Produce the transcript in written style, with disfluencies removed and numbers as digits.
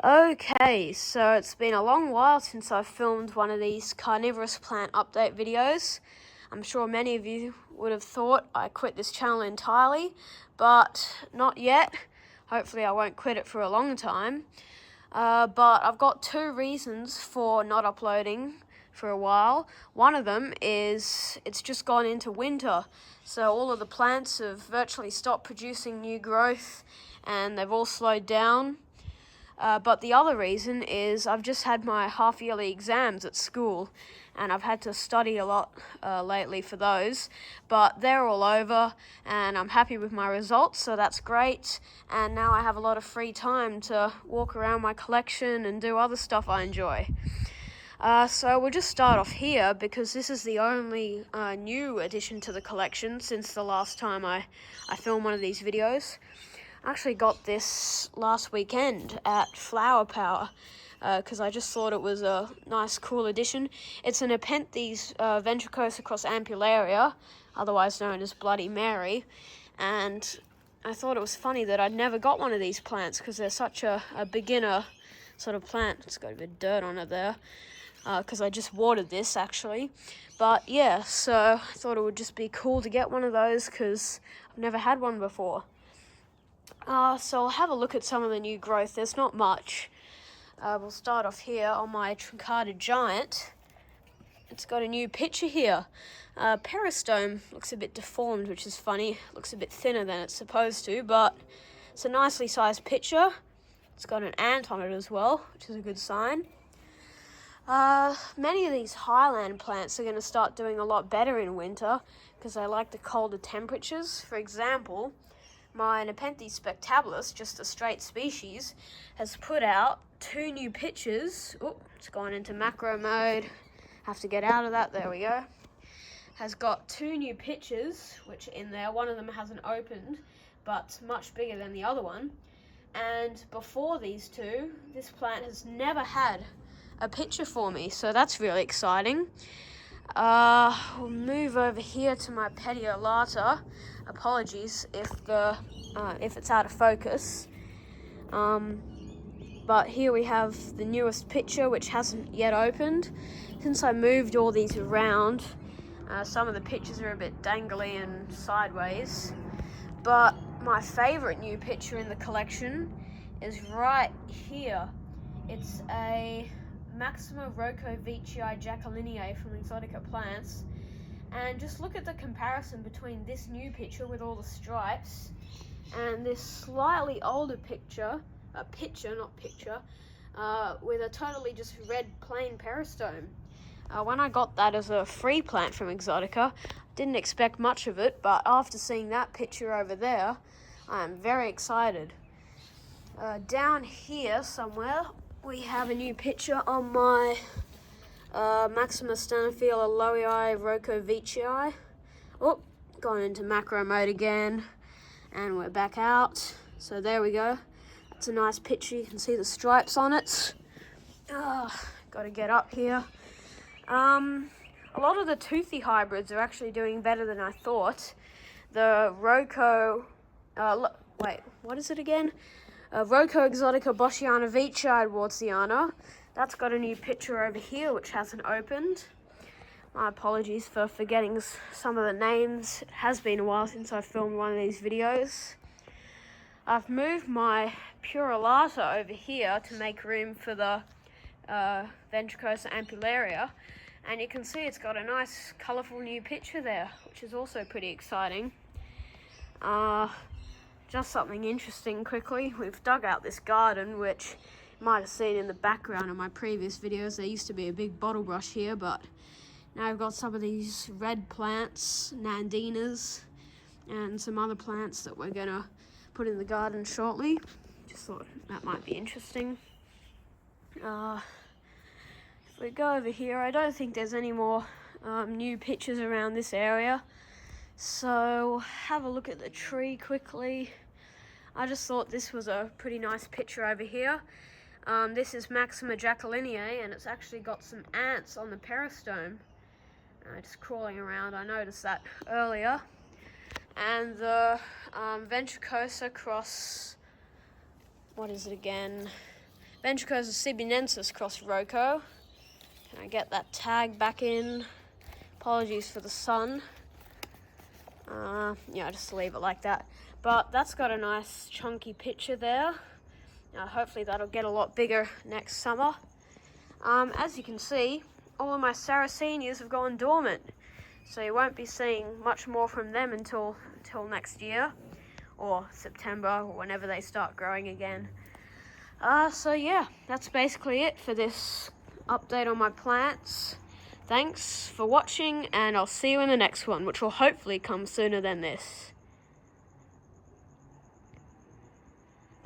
Okay, so it's been a long while since I filmed one of these carnivorous plant update videos. I'm sure many of you would have thought I quit this channel entirely, but not yet. Hopefully I won't quit it for a long time. But I've got two reasons for not uploading for a while. One of them is it's just gone into winter, so all of the plants have virtually stopped producing new growth and they've all slowed down. But the other reason is I've just had my half-yearly exams at school and I've had to study a lot lately for those, but they're all over and I'm happy with my results, so that's great. And now I have a lot of free time to walk around my collection and do other stuff I enjoy. So we'll just start off here because this is the only new addition to the collection since the last time I filmed one of these videos. I actually got this last weekend at Flower Power because I just thought it was a nice, cool addition. It's a Nepenthes ventricosa cross ampullaria, otherwise known as Bloody Mary, and I thought it was funny that I'd never got one of these plants because they're such a beginner sort of plant. It's got a bit of dirt on it there because I just watered this actually. But yeah, so I thought it would just be cool to get one of those because I've never had one before. So I'll have a look at some of the new growth. There's not much. We'll start off here on my truncata giant. It's got a new picture here. Peristome looks a bit deformed, which is funny. Looks a bit thinner than it's supposed to, but it's a nicely sized picture. It's got an ant on it as well, which is a good sign. Many of these highland plants are going to start doing a lot better in winter because they like the colder temperatures. For example, my Nepenthes spectabilis, just a straight species, has put out two new pictures. Oh, it's gone into macro mode. Have to get out of that. There we go. Has got two new pictures, which are in there. One of them hasn't opened, but much bigger than the other one. And before these two, this plant has never had a picture for me, so that's really exciting. We'll move over here to my petiolata. Apologies if it's out of focus. But here we have the newest picture, which hasn't yet opened. Since I moved all these around, some of the pictures are a bit dangly and sideways. But my favorite new picture in the collection is right here. It's a Maxima Rocovicii Jacquelineae from Exotica Plants, and just look at the comparison between this new picture with all the stripes and this slightly older picture, with a totally just red plain peristome. When I got that as a free plant from Exotica, didn't expect much of it, but after seeing that picture over there, I am very excited. Down here somewhere, we have a new picture on my Maxima Stanophila lowii Rocovicii. Oh, gone into macro mode again, and we're back out. So there we go. That's a nice picture. You can see the stripes on it. Got to get up here. A lot of the toothy hybrids are actually doing better than I thought. The Rocco, what is it again? Rocco Exotica Boschiana-Vicii Wartsiana. That's got a new picture over here, which hasn't opened. My apologies for forgetting some of the names. It has been a while since I filmed one of these videos. I've moved my Purulata over here to make room for the Ventricosa ampullaria. And you can see it's got a nice, colourful new picture there, which is also pretty exciting. Just something interesting quickly. We've dug out this garden, which you might have seen in the background of my previous videos. There used to be a big bottle brush here, but now I've got some of these red plants, nandinas, and some other plants that we're gonna put in the garden shortly. Just thought that might be interesting. If we go over here, I don't think there's any more new pictures around this area. So have a look at the tree quickly. I just thought this was a pretty nice picture over here. This is Maxima Jacquelineae, and it's actually got some ants on the peristome. Just crawling around, I noticed that earlier. And the Ventricosa cross, what is it again? Ventricosa sibunensis cross Roko. Can I get that tag back in? Apologies for the sun. Yeah, just leave it like that. But that's got a nice chunky picture there. Hopefully that'll get a lot bigger next summer. As you can see, all of my Sarracenias have gone dormant, so you won't be seeing much more from them until next year, or September, or whenever they start growing again. So yeah, that's basically it for this update on my plants. Thanks for watching, and I'll see you in the next one, which will hopefully come sooner than this.